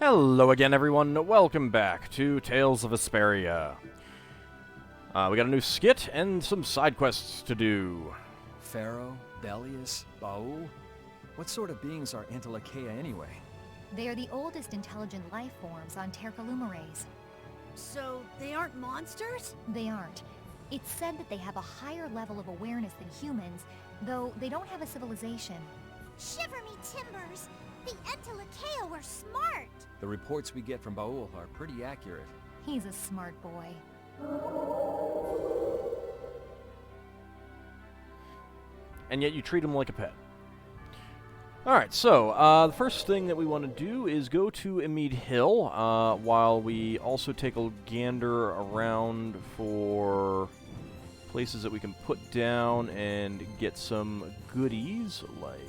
Hello again, everyone. Welcome back to Tales of Vesperia. We got a new skit and some side quests to do. Pharaoh, Belius, Baul? What sort of beings are Antilocheia anyway? They are the oldest intelligent life forms on Tercalumares. So, they aren't monsters? They aren't. It's said that they have a higher level of awareness than humans, though they don't have a civilization. Shiver me timbers! The Antilocheia were smart! The reports we get from Baul are pretty accurate. He's a smart boy. And yet you treat him like a pet. Alright, so, the first thing that we want to do is go to Emid Hill, while we also take a gander around for places that we can put down and get some goodies, like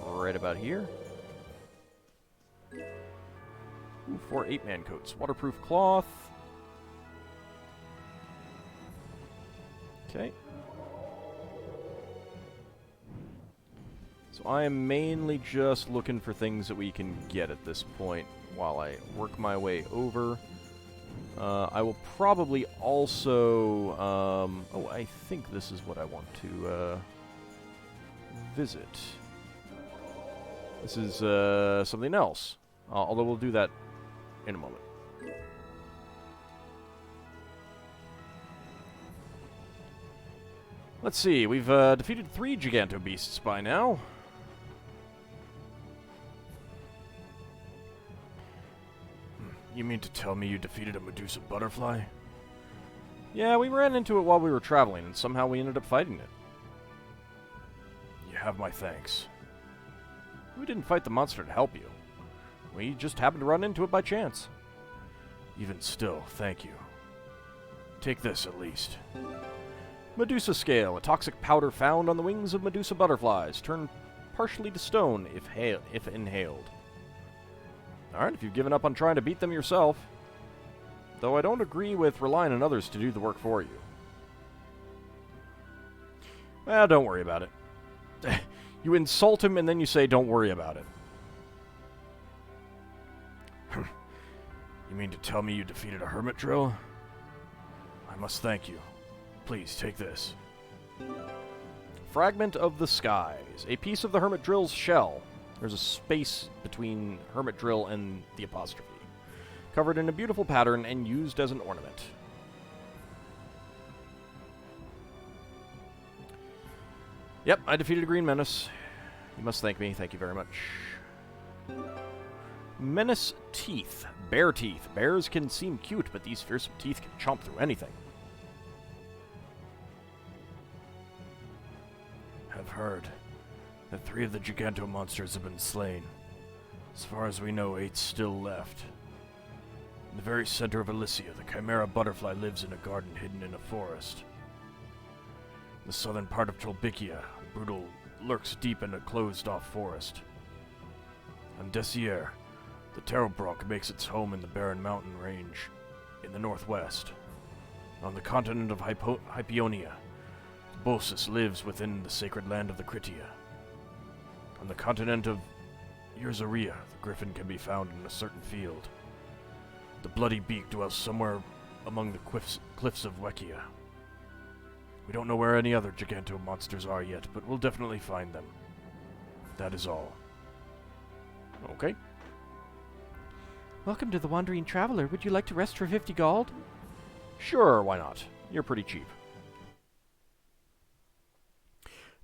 right about here. 4 8-man coats. Waterproof cloth. Okay. So I am mainly just looking for things that we can get at this point while I work my way over. I will probably also... oh, I think this is what I want to visit. This is something else. Although we'll do that in a moment. Let's see, we've defeated 3 giganto beasts by now. You mean to tell me you defeated a Medusa butterfly? Yeah, we ran into it while we were traveling, and somehow we ended up fighting it. You have my thanks. We didn't fight the monster to help you. We just happened to run into it by chance. Even still, thank you. Take this, at least. Medusa scale, a toxic powder found on the wings of Medusa butterflies, turned partially to stone if inhaled. Alright, if you've given up on trying to beat them yourself. Though I don't agree with relying on others to do the work for you. Well, don't worry about it. You insult him and then you say, don't worry about it. You mean to tell me you defeated a hermit drill? I must thank you. Please, take this. Fragment of the skies. A piece of the hermit drill's shell. There's a space between hermit drill and the apostrophe. Covered in a beautiful pattern and used as an ornament. Yep, I defeated a green menace. You must thank me. Thank you very much. Menace teeth. Bear teeth. Bears can seem cute, but these fearsome teeth can chomp through anything. I've heard that 3 of the giganto monsters have been slain. As far as we know, 8 still left. In the very center of Elysia, the chimera butterfly lives in a garden hidden in a forest. In the southern part of Tolbikia, Brutal lurks deep in a closed-off forest. On Desier, the Terrobronc makes its home in the barren mountain range in the northwest. On the continent of Hypionia, Bosus lives within the sacred land of the Critia. On the continent of Urzaria, the griffin can be found in a certain field. The bloody beak dwells somewhere among the cliffs of Wekia. We don't know where any other giganto monsters are yet, but we'll definitely find them. That is all. Okay. Welcome to the Wandering Traveler. Would you like to rest for 50 gold? Sure, why not? You're pretty cheap.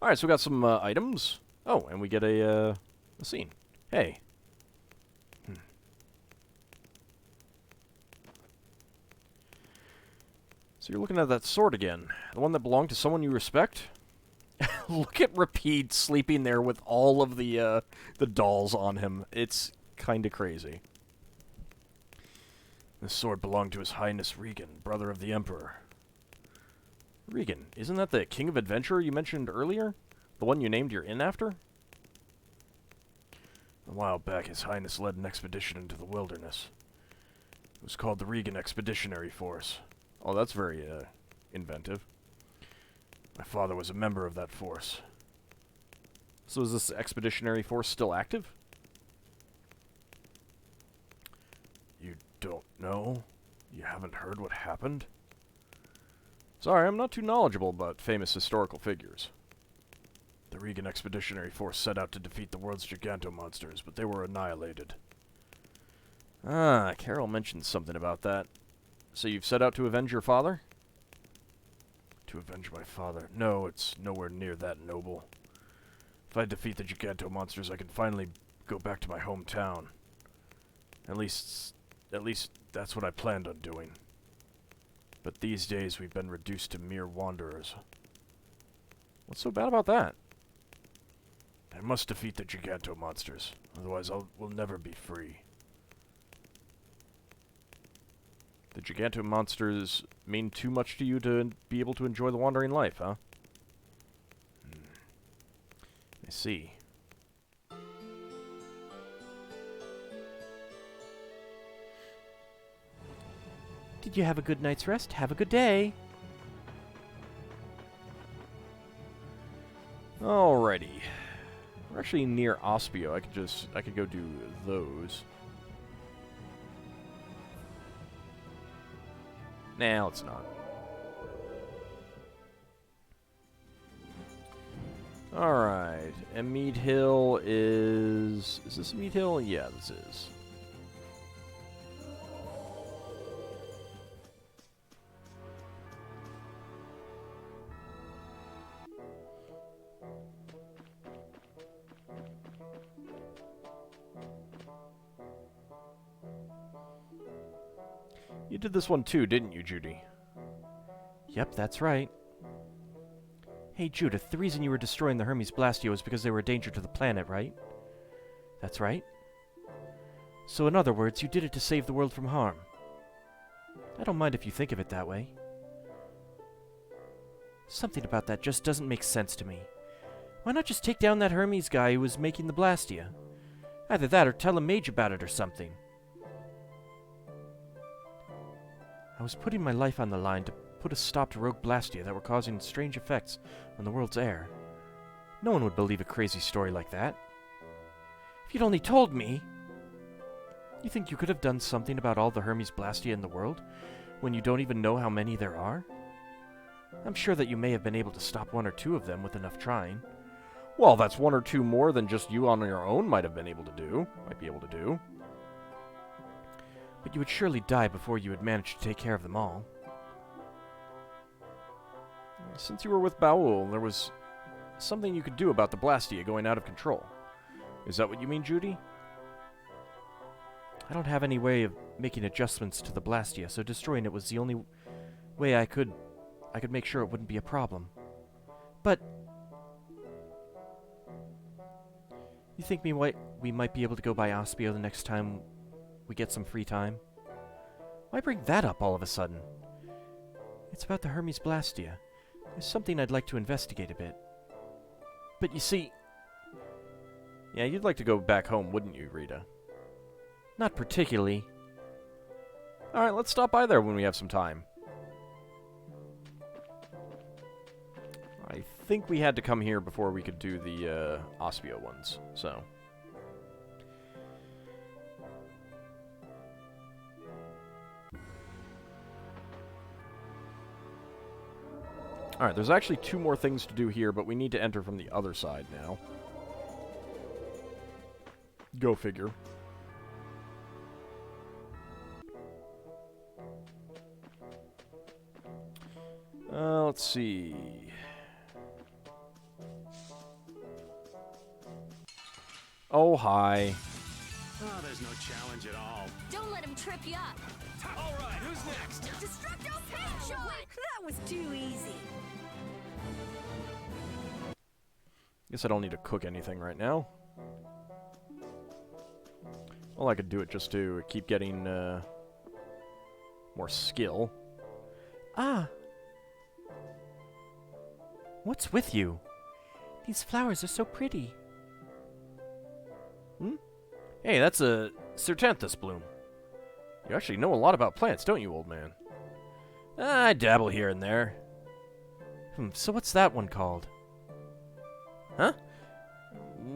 Alright, so we got some items. Oh, and we get a scene. Hey. So you're looking at that sword again. The one that belonged to someone you respect? Look at Rapide sleeping there with all of the dolls on him. It's kind of crazy. This sword belonged to His Highness Regan, brother of the Emperor. Regan, isn't that the King of Adventure you mentioned earlier? The one you named your inn after? A while back, His Highness led an expedition into the wilderness. It was called the Regan Expeditionary Force. Oh, that's very, inventive. My father was a member of that force. So is this expeditionary force still active? don't know? You haven't heard what happened? Sorry, I'm not too knowledgeable about famous historical figures. The Regan Expeditionary Force set out to defeat the world's giganto monsters, but they were annihilated. Ah, Carol mentioned something about that. So you've set out to avenge your father? To avenge my father? No, it's nowhere near that noble. If I defeat the giganto monsters, I can finally go back to my hometown. At least that's what I planned on doing. But these days we've been reduced to mere wanderers. What's so bad about that? I must defeat the giganto monsters, otherwise we'll never be free. The giganto monsters mean too much to you to be able to enjoy the wandering life, huh? I see. Did you have a good night's rest? Have a good day. Alrighty. We're actually near Ospio. I could go do those. Nah, let's not. Alright. And Mead Hill is... Is this Mead Hill? Yeah, this is. You did this one too, didn't you, Judy? Yep, that's right. Hey, Judith, the reason you were destroying the Hermes Blastia was because they were a danger to the planet, right? That's right. So in other words, you did it to save the world from harm. I don't mind if you think of it that way. Something about that just doesn't make sense to me. Why not just take down that Hermes guy who was making the Blastia? Either that or tell a mage about it or something. I was putting my life on the line to put a stop to rogue Blastia that were causing strange effects on the world's air. No one would believe a crazy story like that. If you'd only told me... You think you could have done something about all the Hermes Blastia in the world, when you don't even know how many there are? I'm sure that you may have been able to stop one or two of them with enough trying. Well, that's one or two more than just you on your own might be able to do. But you would surely die before you had managed to take care of them all. Since you were with Baul, there was something you could do about the Blastia going out of control. Is that what you mean, Judy? I don't have any way of making adjustments to the Blastia, so destroying it was the only way I could make sure it wouldn't be a problem. But... You think we might be able to go by Ospio the next time we get some free time? Why bring that up all of a sudden? It's about the Hermes Blastia. There's something I'd like to investigate a bit. But you see... Yeah, you'd like to go back home, wouldn't you, Rita? Not particularly. Alright, let's stop by there when we have some time. I think we had to come here before we could do the Ospio ones, so... Alright, there's actually two more things to do here, but we need to enter from the other side now. Go figure. Let's see. Oh, hi. Oh, there's no challenge at all. Don't let him trip you up. All right, who's next? Destructo Pain Shot! That was too easy. Guess I don't need to cook anything right now. Well, I could do it just to keep getting more skill. Ah! What's with you? These flowers are so pretty. Hey, that's a Certanthus bloom. You actually know a lot about plants, don't you, old man? I dabble here and there. So what's that one called? Huh?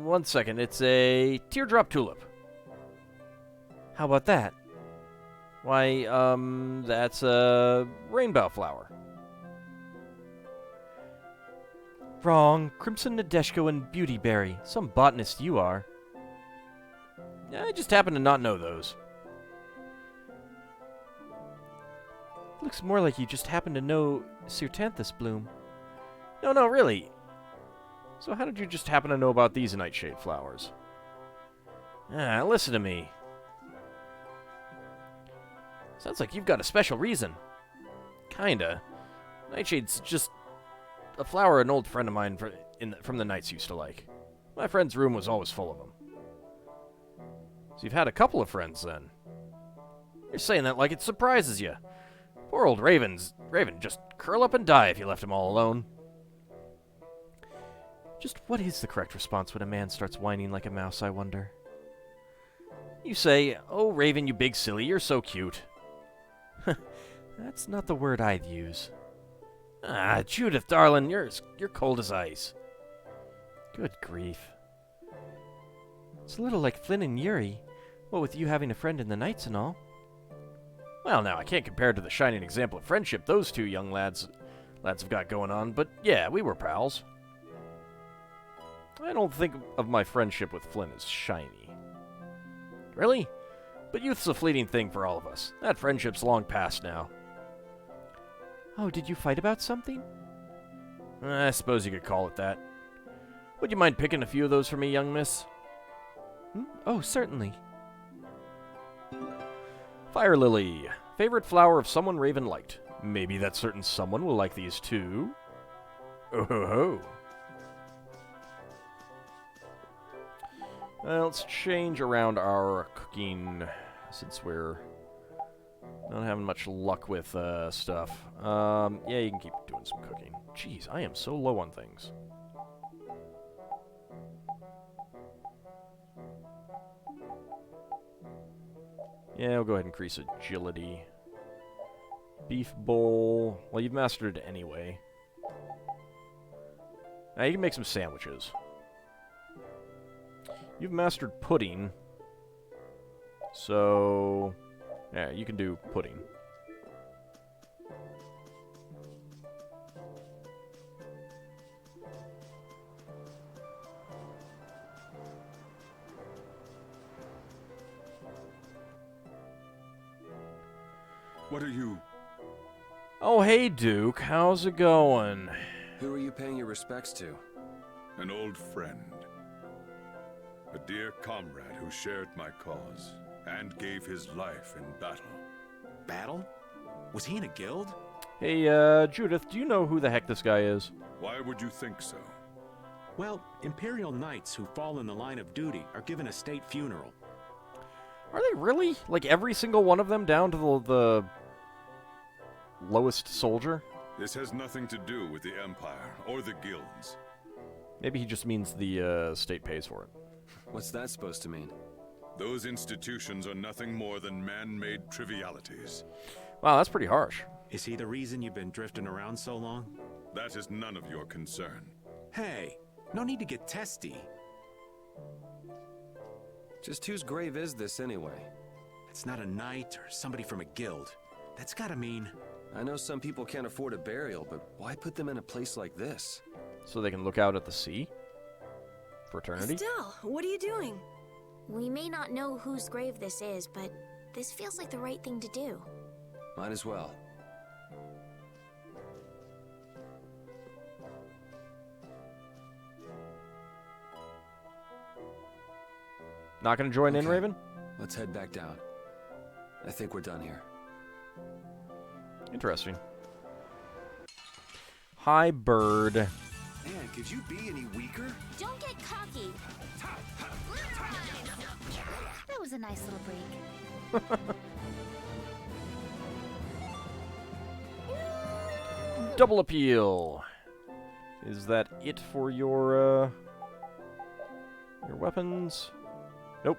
1 second, it's a teardrop tulip. How about that? Why, that's a rainbow flower. Wrong. Crimson Nadeshko and Beautyberry. Some botanist you are. I just happen to not know those. Looks more like you just happen to know Certanthus bloom. No, really. So how did you just happen to know about these nightshade flowers? Listen to me. Sounds like you've got a special reason. Kinda. Nightshade's just a flower an old friend of mine from the nights used to like. My friend's room was always full of them. So you've had a couple of friends, then. You're saying that like it surprises you. Poor old Raven, just curl up and die if you left him all alone. Just what is the correct response when a man starts whining like a mouse, I wonder? You say, "Oh, Raven, you big silly, you're so cute." That's not the word I'd use. Judith, darling, you're cold as ice. Good grief. It's a little like Flynn and Yuri. What with you having a friend in the nights and all. Well, now, I can't compare to the shining example of friendship those two young lads have got going on, but yeah, we were pals. I don't think of my friendship with Flynn as shiny. Really? But youth's a fleeting thing for all of us. That friendship's long past now. Oh, did you fight about something? I suppose you could call it that. Would you mind picking a few of those for me, young miss? Oh, certainly. Fire Lily. Favorite flower of someone Raven liked. Maybe that certain someone will like these too. Oh ho ho. Let's change around our cooking, since we're not having much luck with stuff. Yeah, you can keep doing some cooking. Jeez, I am so low on things. Yeah, we'll go ahead and increase agility. Beef bowl. Well, you've mastered it anyway. Now you can make some sandwiches. You've mastered pudding. So, yeah, you can do pudding. What are you? Oh, hey, Duke. How's it going? Who are you paying your respects to? An old friend. A dear comrade who shared my cause and gave his life in battle. Battle? Was he in a guild? Hey, Judith, do you know who the heck this guy is? Why would you think so? Well, Imperial Knights who fall in the line of duty are given a state funeral. Are they really? Like every single one of them down to the lowest soldier? This has nothing to do with the Empire or the guilds. Maybe he just means the state pays for it. What's that supposed to mean? Those institutions are nothing more than man-made trivialities. Wow, that's pretty harsh. Is he the reason you've been drifting around so long? That is none of your concern. Hey, no need to get testy. Just whose grave is this anyway? It's not a knight or somebody from a guild. That's gotta mean... I know some people can't afford a burial, but why put them in a place like this? So they can look out at the sea? For eternity? Estelle, what are you doing? We may not know whose grave this is, but this feels like the right thing to do. Might as well. Not gonna join in, Okay. Raven? Let's head back down. I think we're done here. Interesting. Hi, bird. Man, could you be any weaker? Don't get cocky. That was a nice little break. Double appeal. Is that it for your weapons? Nope.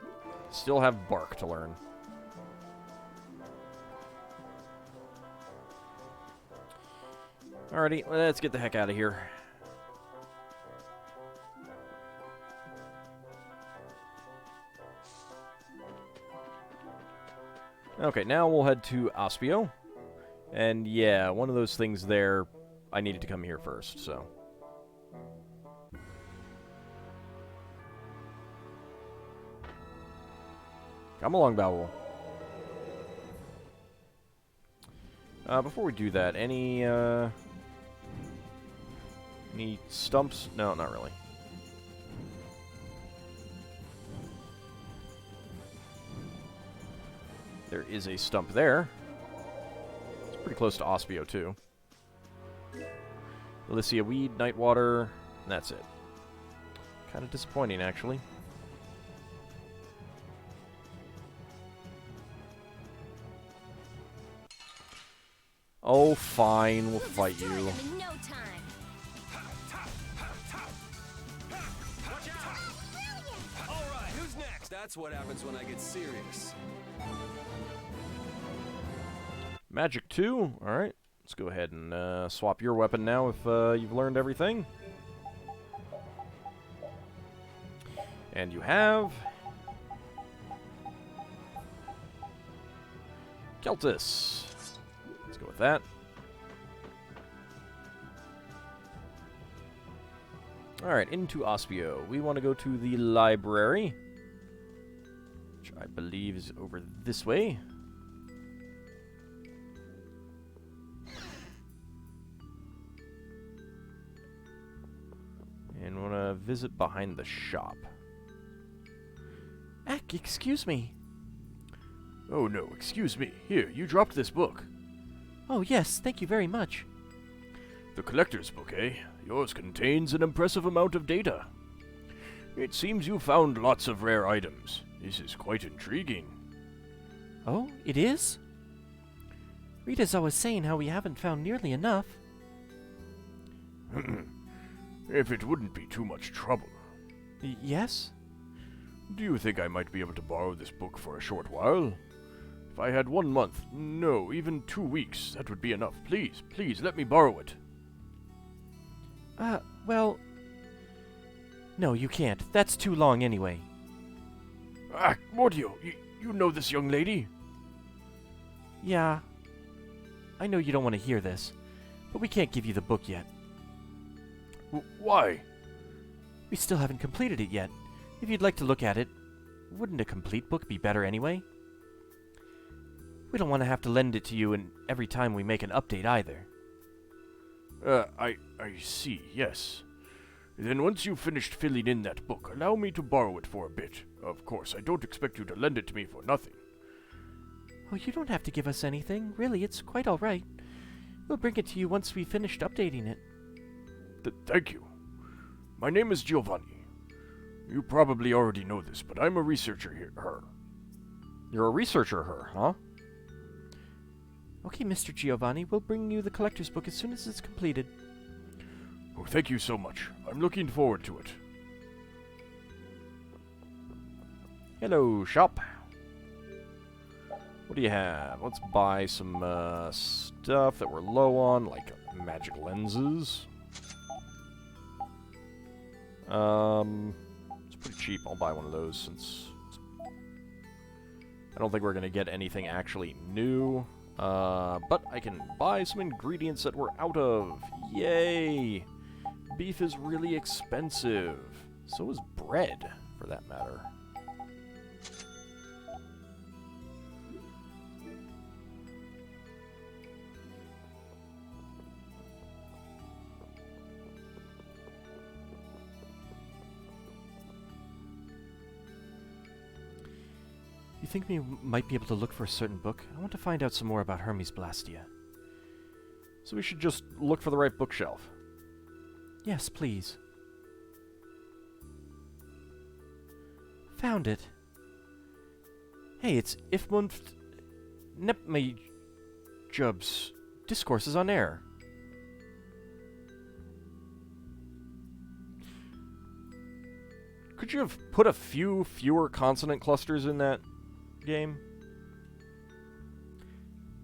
Still have bark to learn. Alrighty, let's get the heck out of here. Okay, now we'll head to Aspio. And yeah, one of those things there, I needed to come here first, so. Come along, Bowel. Before we do that, any stumps? No, not really. There is a stump there. It's pretty close to Aspio, too. Elysia weed, Nightwater, and that's it. Kind of disappointing, actually. Oh, fine, we'll fight you. Alright, who's next? That's what happens when I get serious. Magic 2, alright. Let's go ahead and swap your weapon now if you've learned everything. And you have... Keltis. Let's go with that. Alright, into Aspio. We want to go to the library, which I believe is over this way. And want to visit behind the shop. Excuse me. Oh no, excuse me. Here, you dropped this book. Oh yes, thank you very much. The collector's book, eh? Yours contains an impressive amount of data. It seems you found lots of rare items. This is quite intriguing. Oh, it is? Rita's always saying how we haven't found nearly enough. If it wouldn't be too much trouble. Yes? Do you think I might be able to borrow this book for a short while? If I had 1 month, no, even 2 weeks, that would be enough. Please, please, let me borrow it. Well... No, you can't. That's too long anyway. Ah, Mordio, you know this young lady? Yeah. I know you don't want to hear this, but we can't give you the book yet. Why? We still haven't completed it yet. If you'd like to look at it, wouldn't a complete book be better anyway? We don't want to have to lend it to you and every time we make an update either. I see, yes. Then once you've finished filling in that book, allow me to borrow it for a bit. Of course, I don't expect you to lend it to me for nothing. Oh, you don't have to give us anything. Really, it's quite all right. We'll bring it to you once we've finished updating it. Thank you. My name is Giovanni. You probably already know this, but I'm a researcher here. You're a researcher, huh? Okay, Mr. Giovanni, we'll bring you the collector's book as soon as it's completed. Oh, thank you so much. I'm looking forward to it. Hello, shop. What do you have? Let's buy some stuff that we're low on, like magic lenses. It's pretty cheap. I'll buy one of those since I don't think we're going to get anything actually new. But I can buy some ingredients that we're out of. Yay! Beef is really expensive. So is bread, for that matter. You think we might be able to look for a certain book? I want to find out some more about Hermes Blastia. So we should just look for the right bookshelf. Yes, please. Found it. Hey, it's Ifmunft Nepmajub's Discourses on Air. Could you have put a few fewer consonant clusters in that game?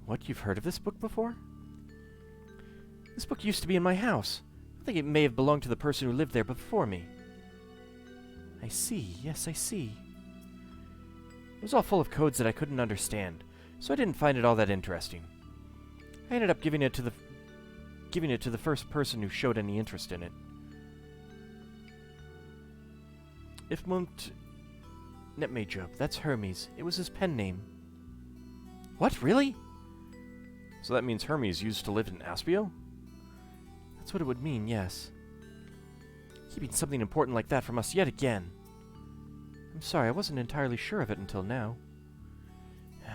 What, you've heard of this book before? This book used to be in my house. I think it may have belonged to the person who lived there before me. I see, yes, I see. It was all full of codes that I couldn't understand. so I didn't find it all that interesting. I ended up giving it to the first person who showed any interest in it. If Munt Netmajob, that's Hermes. It was his pen name. What, really? So that means Hermes used to live in Aspio? That's what it would mean, yes. Keeping something important like that from us yet again. I'm sorry, I wasn't entirely sure of it until now.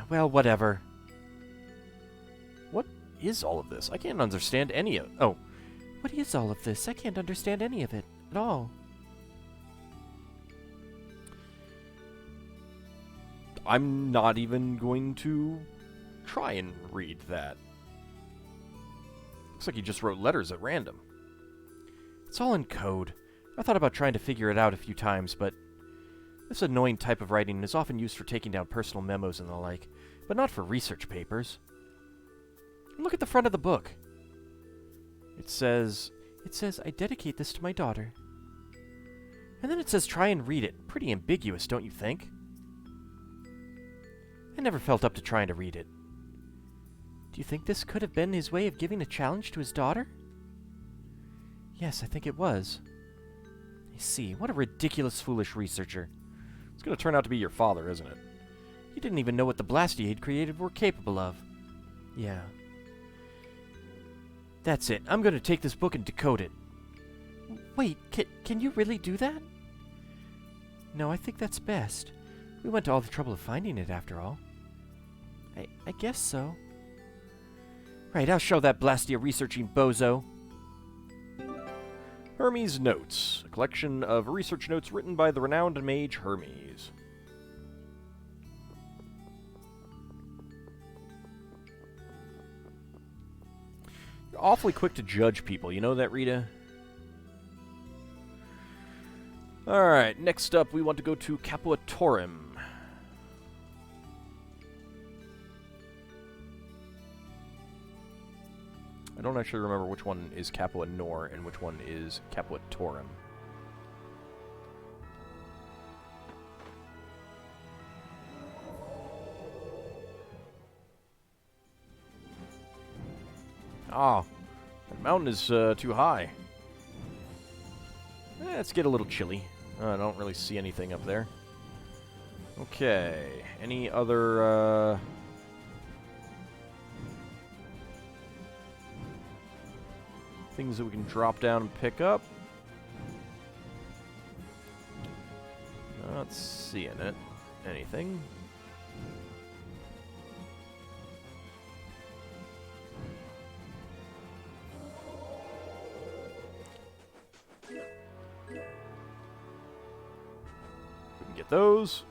Well, whatever. What is all of this? I can't understand any of... Oh. What is all of this? I can't understand any of it at all. I'm not even going to try and read that. Looks like he just wrote letters at random. It's all in code. I thought about trying to figure it out a few times, but this annoying type of writing is often used for taking down personal memos and the like, but not for research papers. Look at the front of the book. It says, I dedicate this to my daughter. And then it says try and read it. Pretty ambiguous, don't you think? I never felt up to trying to read it. Do you think this could have been his way of giving a challenge to his daughter? Yes, I think it was. I see. What a ridiculous, foolish researcher. It's going to turn out to be your father, isn't it? He didn't even know what the Blastia he'd created were capable of. Yeah. That's it. I'm going to take this book and decode it. Wait, can you really do that? No, I think that's best. We went to all the trouble of finding it, after all. I guess so. Right, I'll show that Blastia researching bozo. Hermes Notes, a collection of research notes written by the renowned mage Hermes. You're awfully quick to judge people, you know that, Rita? Alright, next up we want to go to Capuatorum. I don't actually remember which one is Capua Nor and which one is Capuatorum. Ah, the mountain is too high. Let's get a little chilly. I don't really see anything up there. Okay, any other... things that we can drop down and pick up. Not seeing it. Anything. We can get those.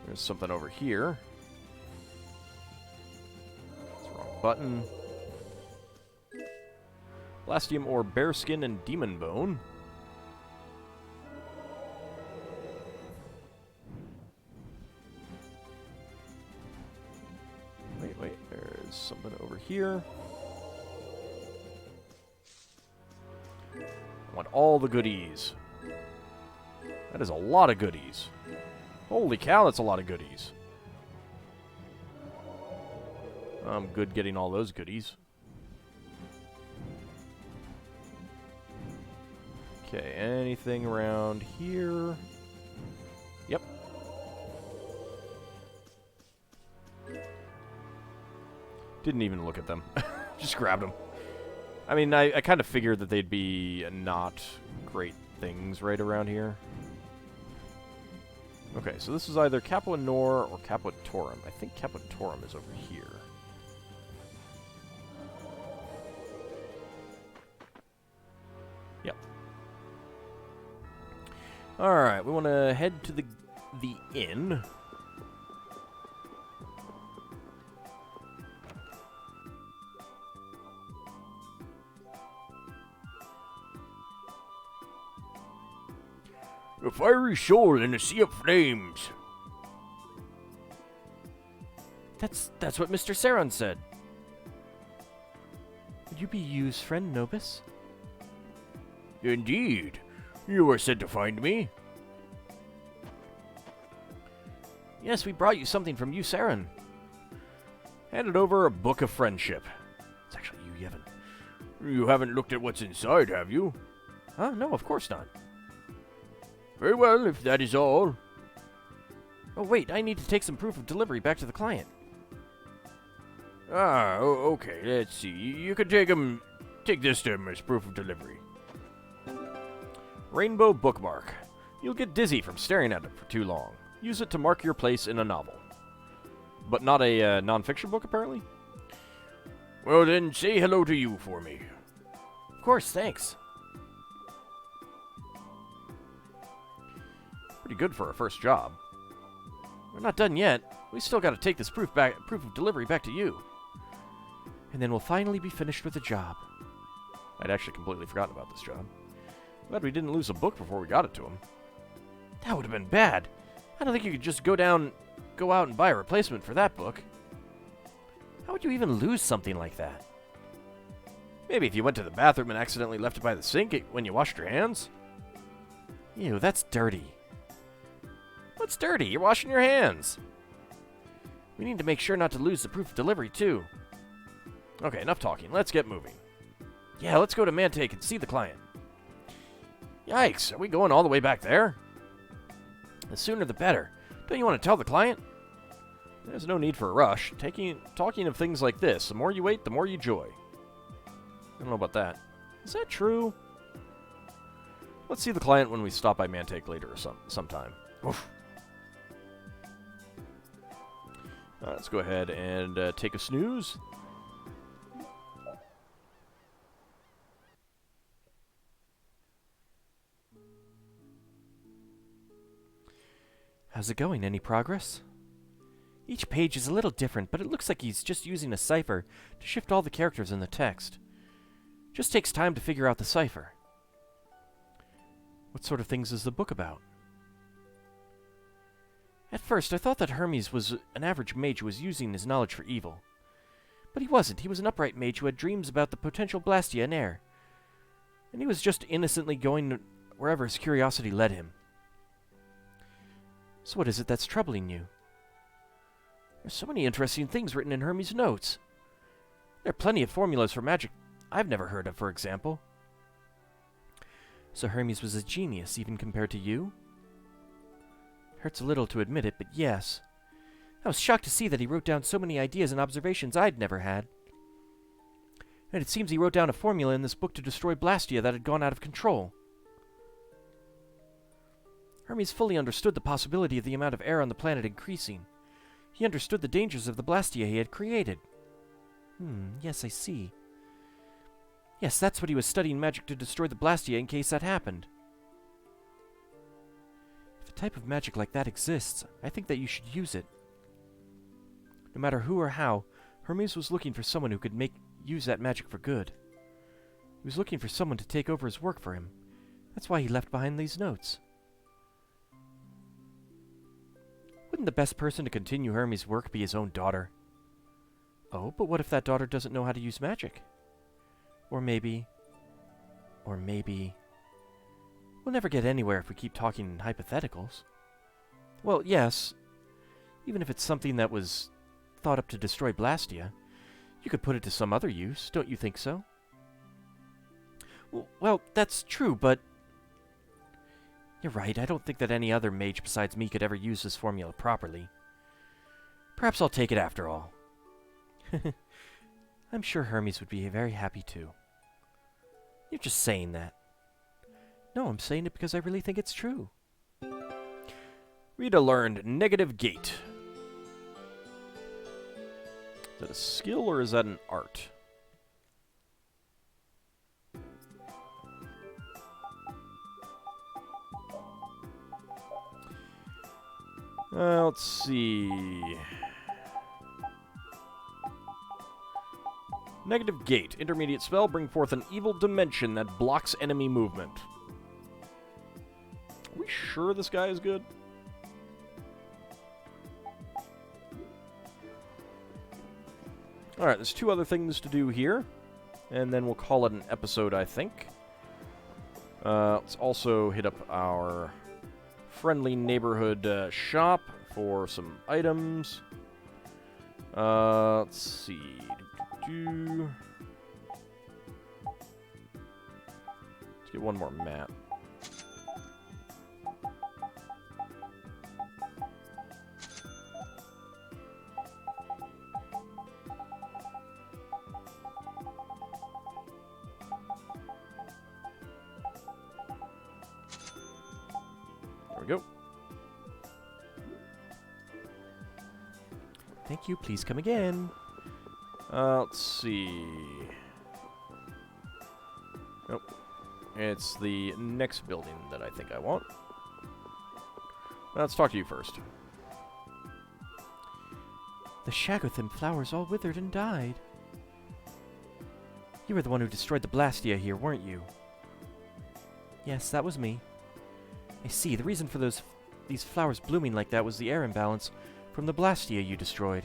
There's something over here. That's the wrong button. Blastium ore, bearskin, and demon bone. Wait, there's something over here. I want all the goodies. That is a lot of goodies. Holy cow, that's a lot of goodies. I'm good getting all those goodies. Okay, anything around here? Yep. Didn't even look at them. Just grabbed them. I mean, I kind of figured that they'd be not great things right around here. Okay, so this is either Capua Nor or Capuatorum. I think Capuatorum is over here. Yep. Alright, we want to head to the inn. A fiery soul in a sea of flames. That's what Mr. Saron said. Would you be Yu's friend, Nobis? Indeed. You were sent to find me? Yes, we brought you something from you, Saren. Handed over a book of friendship. It's actually you, Yevon. You haven't looked at what's inside, have you? Huh? No, of course not. Very well, if that is all. Oh, wait, I need to take some proof of delivery back to the client. Okay, let's see. You can take this to him as proof of delivery. Rainbow bookmark. You'll get dizzy from staring at it for too long. Use it to mark your place in a novel. But not a non-fiction book, apparently? Well then, say hello to you for me. Of course, thanks. Pretty good for a first job. We're not done yet. We still got to take this proof of delivery back to you. And then we'll finally be finished with the job. I'd actually completely forgotten about this job. Glad we didn't lose a book before we got it to him. That would have been bad. I don't think you could just go out and buy a replacement for that book. How would you even lose something like that? Maybe if you went to the bathroom and accidentally left it by the sink when you washed your hands. Ew, that's dirty. What's dirty? You're washing your hands. We need to make sure not to lose the proof of delivery, too. Okay, enough talking. Let's get moving. Yeah, let's go to Mantake and see the client. Yikes, are we going all the way back there? The sooner the better. Don't you want to tell the client? There's no need for a rush. Talking of things like this, the more you wait, the more you joy. I don't know about that. Is that true? Let's see the client when we stop by Mantake later or sometime. Oof. Let's go ahead and take a snooze. How's it going? Any progress? Each page is a little different, but it looks like he's just using a cipher to shift all the characters in the text. Just takes time to figure out the cipher. What sort of things is the book about? At first, I thought that Hermes was an average mage who was using his knowledge for evil. But he wasn't. He was an upright mage who had dreams about the potential Blastia in air. And he was just innocently going wherever his curiosity led him. So what is it that's troubling you? There's so many interesting things written in Hermes' notes. There are plenty of formulas for magic I've never heard of, for example. So Hermes was a genius, even compared to you? Hurts a little to admit it, but yes. I was shocked to see that he wrote down so many ideas and observations I'd never had. And it seems he wrote down a formula in this book to destroy Blastia that had gone out of control. Hermes fully understood the possibility of the amount of air on the planet increasing. He understood the dangers of the Blastia he had created. Yes, I see. Yes, that's what he was studying magic to destroy the Blastia in case that happened. If a type of magic like that exists, I think that you should use it. No matter who or how, Hermes was looking for someone who could use that magic for good. He was looking for someone to take over his work for him. That's why he left behind these notes. Wouldn't the best person to continue Hermes' work be his own daughter? Oh, but what if that daughter doesn't know how to use magic? Or maybe... We'll never get anywhere if we keep talking in hypotheticals. Well, yes. Even if it's something that was thought up to destroy Blastia, you could put it to some other use, don't you think so? Well, that's true, but... You're right, I don't think that any other mage besides me could ever use this formula properly. Perhaps I'll take it after all. I'm sure Hermes would be very happy too. You're just saying that. No, I'm saying it because I really think it's true. Rita learned negative gate. Is that a skill or is that an art? Let's see. Negative gate. Intermediate spell. Bring forth an evil dimension that blocks enemy movement. Are we sure this guy is good? Alright, there's two other things to do here. And then we'll call it an episode, I think. Let's also hit up our friendly neighborhood shop for some items. Let's see. Let's get one more map. There we go. Thank you, please come again. Let's see. Nope. It's the next building that I think I want. Let's talk to you first. The Shagothim flowers all withered and died. You were the one who destroyed the Blastia here, weren't you? Yes, that was me. I see, the reason for these flowers blooming like that was the air imbalance from the Blastia you destroyed.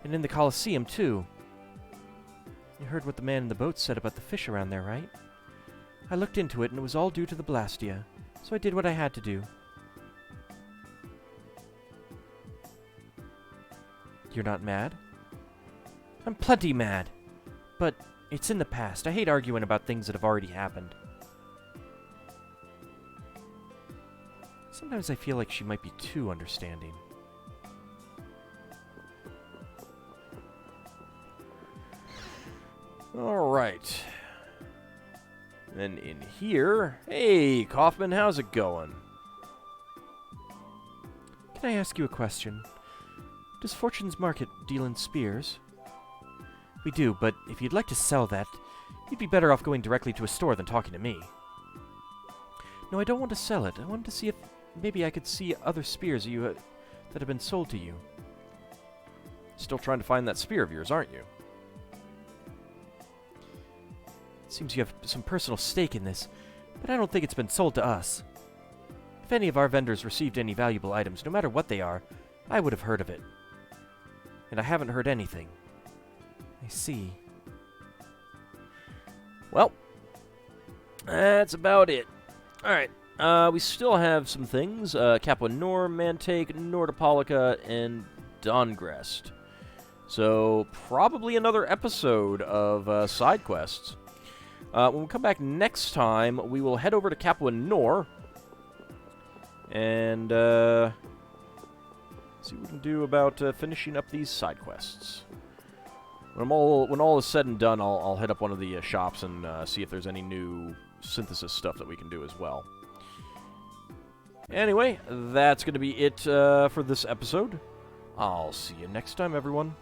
And in the Colosseum, too. You heard what the man in the boat said about the fish around there, right? I looked into it, and it was all due to the Blastia, so I did what I had to do. You're not mad? I'm plenty mad. But it's in the past. I hate arguing about things that have already happened. Sometimes I feel like she might be too understanding. Alright. Then in here... Hey, Kaufman, how's it going? Can I ask you a question? Does Fortune's Market deal in spears? We do, but if you'd like to sell that, you'd be better off going directly to a store than talking to me. No, I don't want to sell it. I wanted to see if maybe I could see other spears that have been sold to you. Still trying to find that spear of yours, aren't you? It seems you have some personal stake in this, but I don't think it's been sold to us. If any of our vendors received any valuable items, no matter what they are, I would have heard of it. And I haven't heard anything. I see. Well, that's about it. Alright, we still have some things. Capua Nor, Mantake, Nordopolica, and Dongrest. So, probably another episode of Sidequests. When we come back next time, we will head over to Capua Nor and see what we can do about finishing up these Sidequests. When all is said and done, I'll hit up one of the shops and see if there's any new synthesis stuff that we can do as well. Anyway, that's going to be it for this episode. I'll see you next time, everyone.